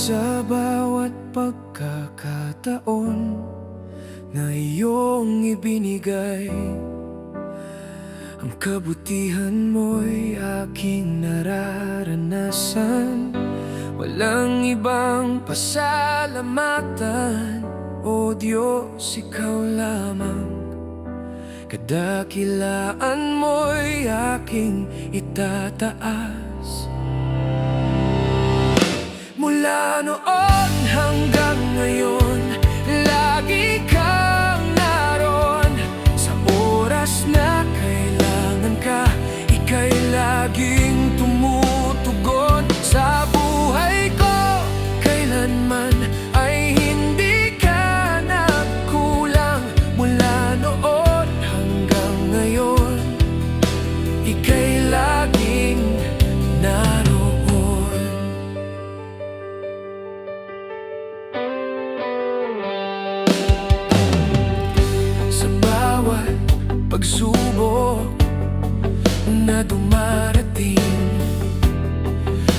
Sa bawat pagkakataon na iyong ibinigay, ang kabutihan mo'y aking nararanasan. Walang ibang pasalamatan, O Diyos, Ikaw lamang. Kadakilaan mo'y aking itataas. Mula noon hanggang ngayon, lagi kang naroon. Sa oras na kailangan ka, ika'y laging tumutugon. Sa buhay ko, kailanman ay hindi ka nagkulang. Mula noon hanggang ngayon, ika'y laging naroon. Pagsubok na dumarating,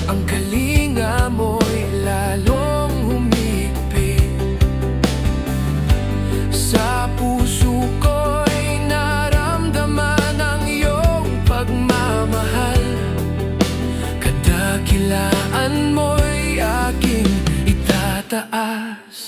ang kalinga mo'y lalong humigpit. Sa puso ko'y naramdaman ang iyong pagmamahal. Kadakilaan mo'y aking itataas.